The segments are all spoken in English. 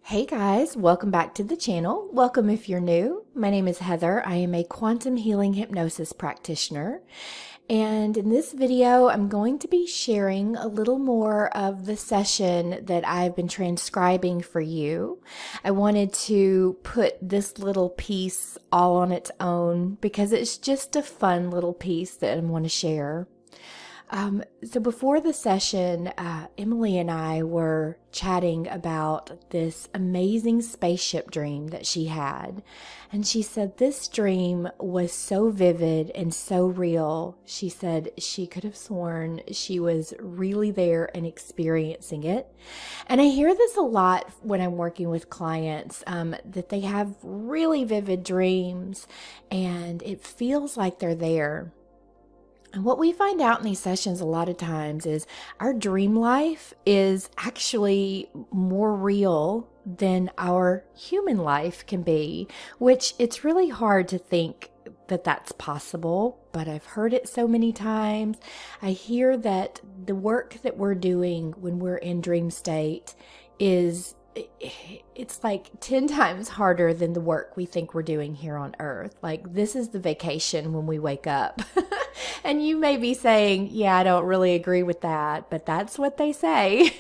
Hey guys, welcome back to the channel. Welcome if you're new. My name is Heather. I am a quantum healing hypnosis practitioner. And in this video, I'm going to be sharing a little more of the session that I've been transcribing for you. I wanted to put this little piece all on its own because it's just a fun little piece that I want to share. So before the session, Emily and I were chatting about this amazing spaceship dream that she had. And she said this dream was so vivid and so real. She said she could have sworn she was really there and experiencing it. And I hear this a lot when I'm working with clients, that they have really vivid dreams and it feels like they're there. And what we find out in these sessions a lot of times is our dream life is actually more real than our human life can be, which it's really hard to think that that's possible, but I've heard it so many times. I hear that the work that we're doing when we're in dream state it's like 10 times harder than the work we think we're doing here on earth. Like, this is the vacation when we wake up. And you may be saying, yeah, I don't really agree with that, but that's what they say.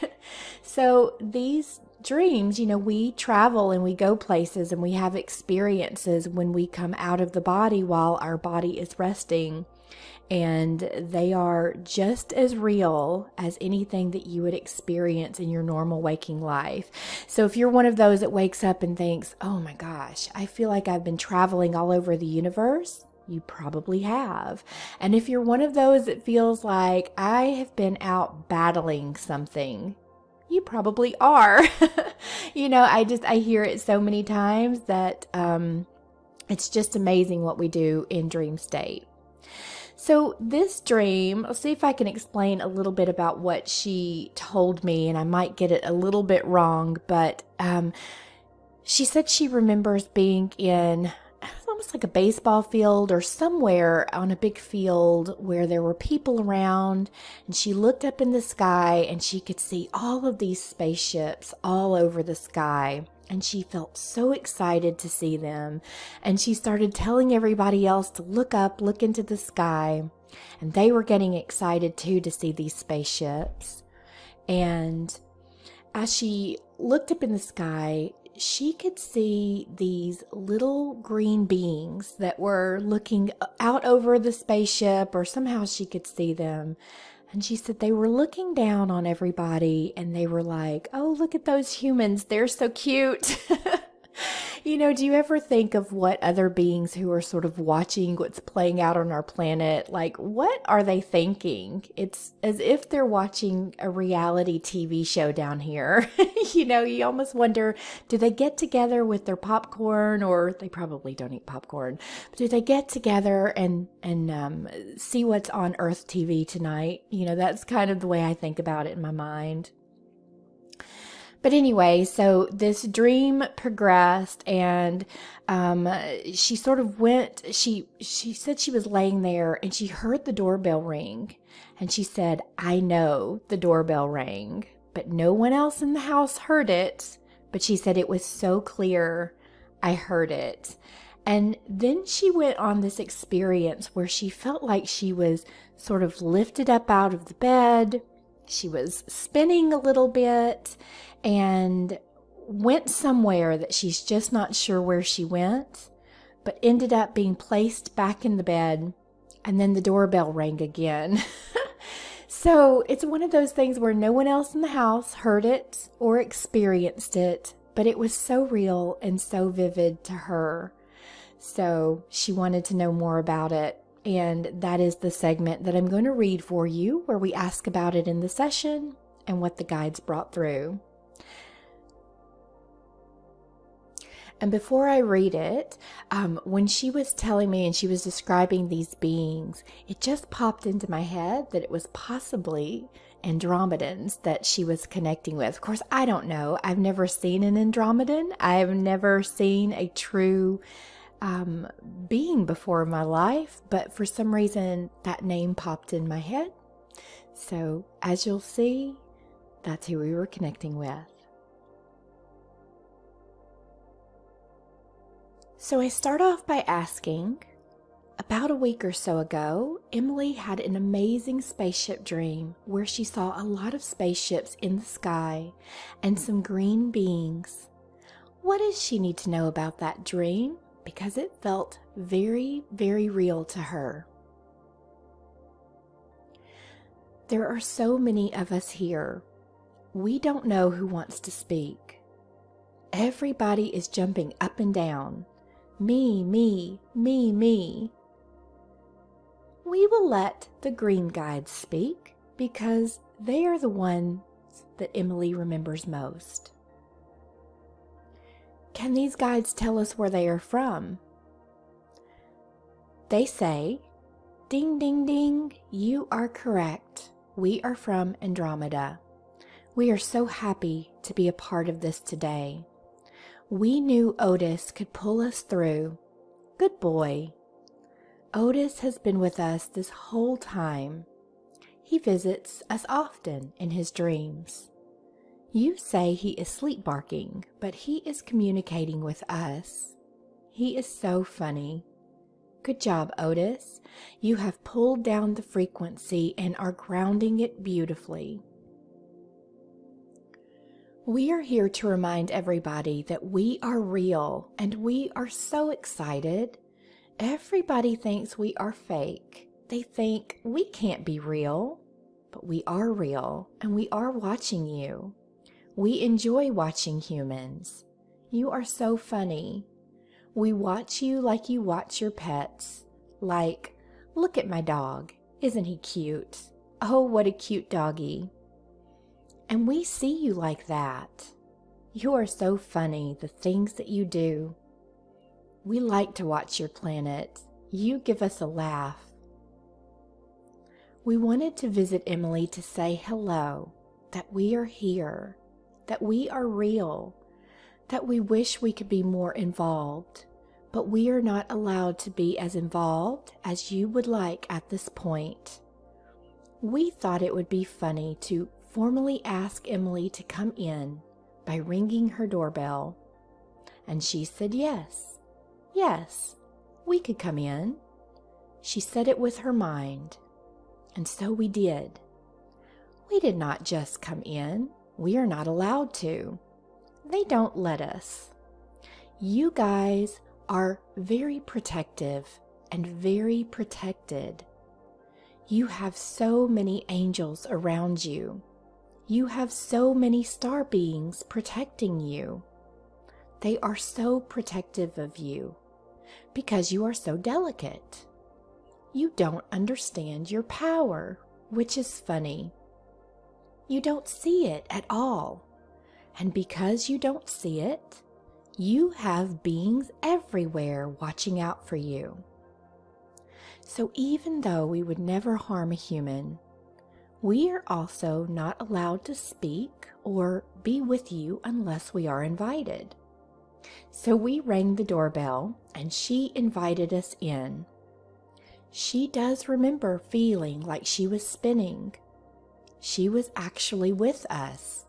So these dreams, we travel and we go places and we have experiences when we come out of the body while our body is resting. And they are just as real as anything that you would experience in your normal waking life. So if you're one of those that wakes up and thinks, oh my gosh, I feel like I've been traveling all over the universe, you probably have. And if you're one of those that feels like I have been out battling something, you probably are. I hear it so many times that it's just amazing what we do in dream state. So this dream, I'll see if I can explain a little bit about what she told me, and I might get it a little bit wrong, but she said she remembers being in almost like a baseball field or somewhere on a big field where there were people around, and she looked up in the sky and she could see all of these spaceships all over the sky. And she felt so excited to see them. And she started telling everybody else to look up, look into the sky. And they were getting excited too to see these spaceships. And as she looked up in the sky, she could see these little green beings that were looking out over the spaceship, or somehow she could see them. And she said they were looking down on everybody and they were like, oh, look at those humans. They're so cute. Do you ever think of what other beings who are sort of watching what's playing out on our planet, like, what are they thinking? It's as if they're watching a reality TV show down here. You almost wonder, do they get together with their popcorn, or they probably don't eat popcorn, but do they get together and see what's on Earth TV tonight? That's kind of the way I think about it in my mind. But anyway, so this dream progressed, and she sort of went, she said she was laying there and she heard the doorbell ring. And she said, I know the doorbell rang, but no one else in the house heard it. But she said it was so clear, I heard it. And then she went on this experience where she felt like she was sort of lifted up out of the bed. She was spinning a little bit and went somewhere that she's just not sure where she went, but ended up being placed back in the bed, and then the doorbell rang again. So it's one of those things where no one else in the house heard it or experienced it, but it was so real and so vivid to her. So she wanted to know more about it. And that is the segment that I'm going to read for you, where we ask about it in the session and what the guides brought through. And before I read it, when she was telling me and she was describing these beings, it just popped into my head that it was possibly Andromedans that she was connecting with. Of course, I don't know. I've never seen an Andromedan. I've never seen a true being before in my life, but for some reason that name popped in my head. So as you'll see, that's who we were connecting with. So I start off by asking, about a week or so ago, Emily had an amazing spaceship dream where she saw a lot of spaceships in the sky and some green beings. What does she need to know about that dream? Because it felt very, very real to her. There are so many of us here. We don't know who wants to speak. Everybody is jumping up and down. Me, me, me, me. We will let the green guides speak because they are the ones that Emily remembers most. Can these guides tell us where they are from? They say, ding, ding, ding, you are correct. We are from Andromeda. We are so happy to be a part of this today. We knew Otis could pull us through. Good boy. Otis has been with us this whole time. He visits us often in his dreams. You say he is sleep barking, but he is communicating with us. He is so funny. Good job, Otis. You have pulled down the frequency and are grounding it beautifully. We are here to remind everybody that we are real and we are so excited. Everybody thinks we are fake. They think we can't be real, but we are real and we are watching you. We enjoy watching humans. You are so funny. We watch you like you watch your pets. Like, look at my dog. Isn't he cute? Oh, what a cute doggy. And we see you like that. You are so funny, the things that you do. We like to watch your planet. You give us a laugh. We wanted to visit Emily to say hello, that we are here, that we are real, that we wish we could be more involved, but we are not allowed to be as involved as you would like at this point. We thought it would be funny to formally ask Emily to come in by ringing her doorbell. And she said yes. Yes, we could come in. She said it with her mind. And so we did. We did not just come in. We are not allowed to. They don't let us. You guys are very protective and very protected. You have so many angels around you. You have so many star beings protecting you. They are so protective of you because you are so delicate. You don't understand your power, which is funny. You don't see it at all. And because you don't see it, you have beings everywhere watching out for you. So even though we would never harm a human, we are also not allowed to speak or be with you unless we are invited. So we rang the doorbell and she invited us in. She does remember feeling like she was spinning. She was actually with us.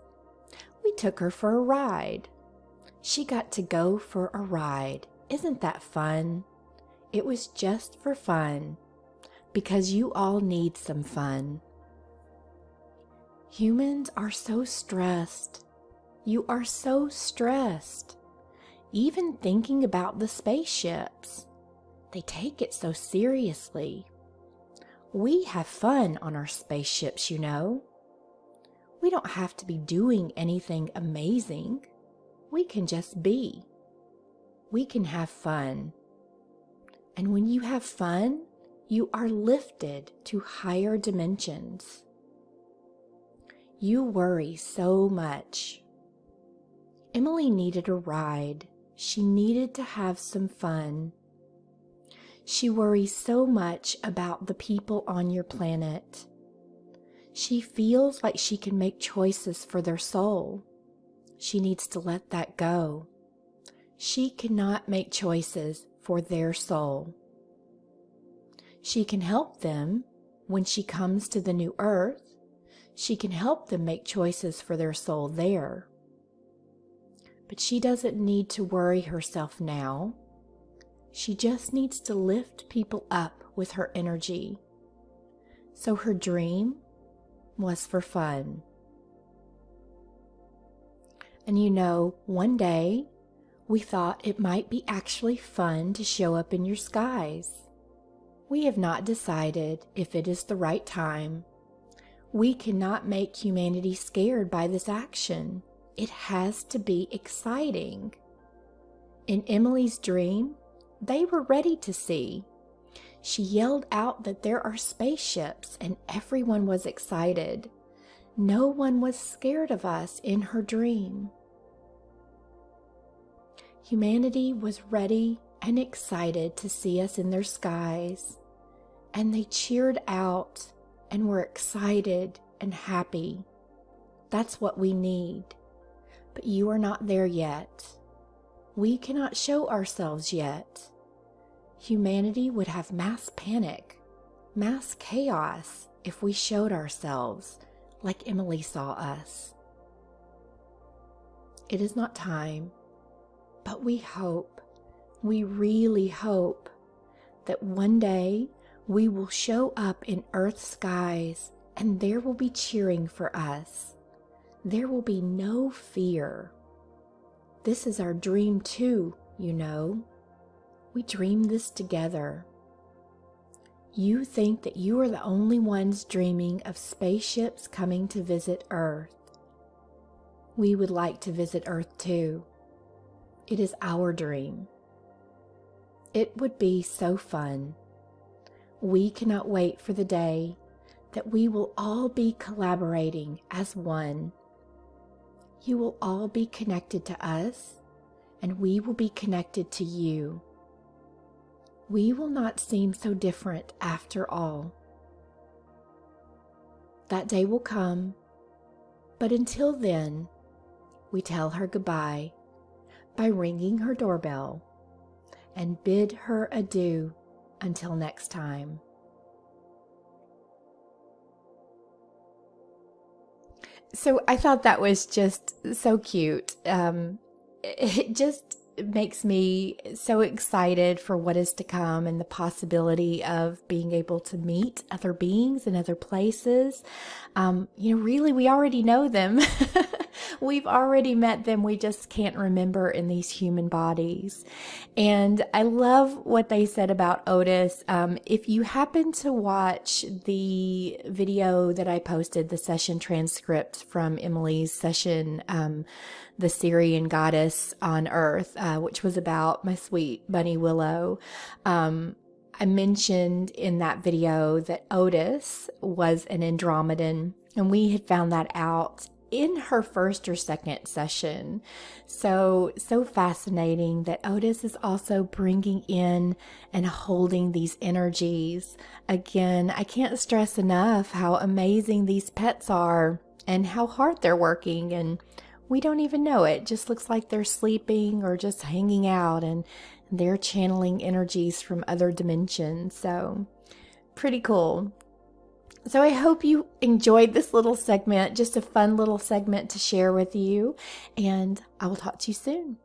We took her for a ride. She got to go for a ride. Isn't that fun? It was just for fun, because you all need some fun. Humans are so stressed. You are so stressed. Even thinking about the spaceships. They take it so seriously. We have fun on our spaceships, you know. We don't have to be doing anything amazing. We can just be. We can have fun. And when you have fun, you are lifted to higher dimensions. You worry so much. Emily needed a ride. She needed to have some fun. She worries so much about the people on your planet. She feels like she can make choices for their soul. She needs to let that go. She cannot make choices for their soul. She can help them when she comes to the new earth. She can help them make choices for their soul there. But she doesn't need to worry herself now. She just needs to lift people up with her energy. So her dream was for fun. And you know, one day we thought it might be actually fun to show up in your skies. We have not decided if it is the right time. We cannot make humanity scared by this action. It has to be exciting. In Emily's dream, they were ready to see. She yelled out that there are spaceships, and everyone was excited. No one was scared of us in her dream. Humanity was ready and excited to see us in their skies, and they cheered out and were excited and happy. That's what we need. But you are not there yet. We cannot show ourselves yet. Humanity would have mass panic, mass chaos if we showed ourselves like Emily saw us. It is not time, but we hope, we really hope that one day we will show up in Earth's skies and there will be cheering for us. There will be no fear. This is our dream too, you know. We dream this together. You think that you are the only ones dreaming of spaceships coming to visit Earth. We would like to visit Earth too. It is our dream. It would be so fun. We cannot wait for the day that we will all be collaborating as one. You will all be connected to us, and we will be connected to you. We will not seem so different after all. That day will come, but until then, we tell her goodbye by ringing her doorbell and bid her adieu until next time. So I thought that was just so cute. It just makes me so excited for what is to come and the possibility of being able to meet other beings in other places. Really, we already know them. We've already met them. We just can't remember in these human bodies. And I love what they said about Otis. If you happen to watch the video that I posted, the session transcript from Emily's session, the Syrian goddess on Earth, which was about my sweet bunny Willow, I mentioned in that video that Otis was an Andromedan, and we had found that out in her first or second session. So fascinating that Otis is also bringing in and holding these energies. Again, I can't stress enough how amazing these pets are and how hard they're working, and we don't even know it. Just looks like they're sleeping or just hanging out, and they're channeling energies from other dimensions. So pretty cool. So I hope you enjoyed this little segment, just a fun little segment to share with you, and I will talk to you soon.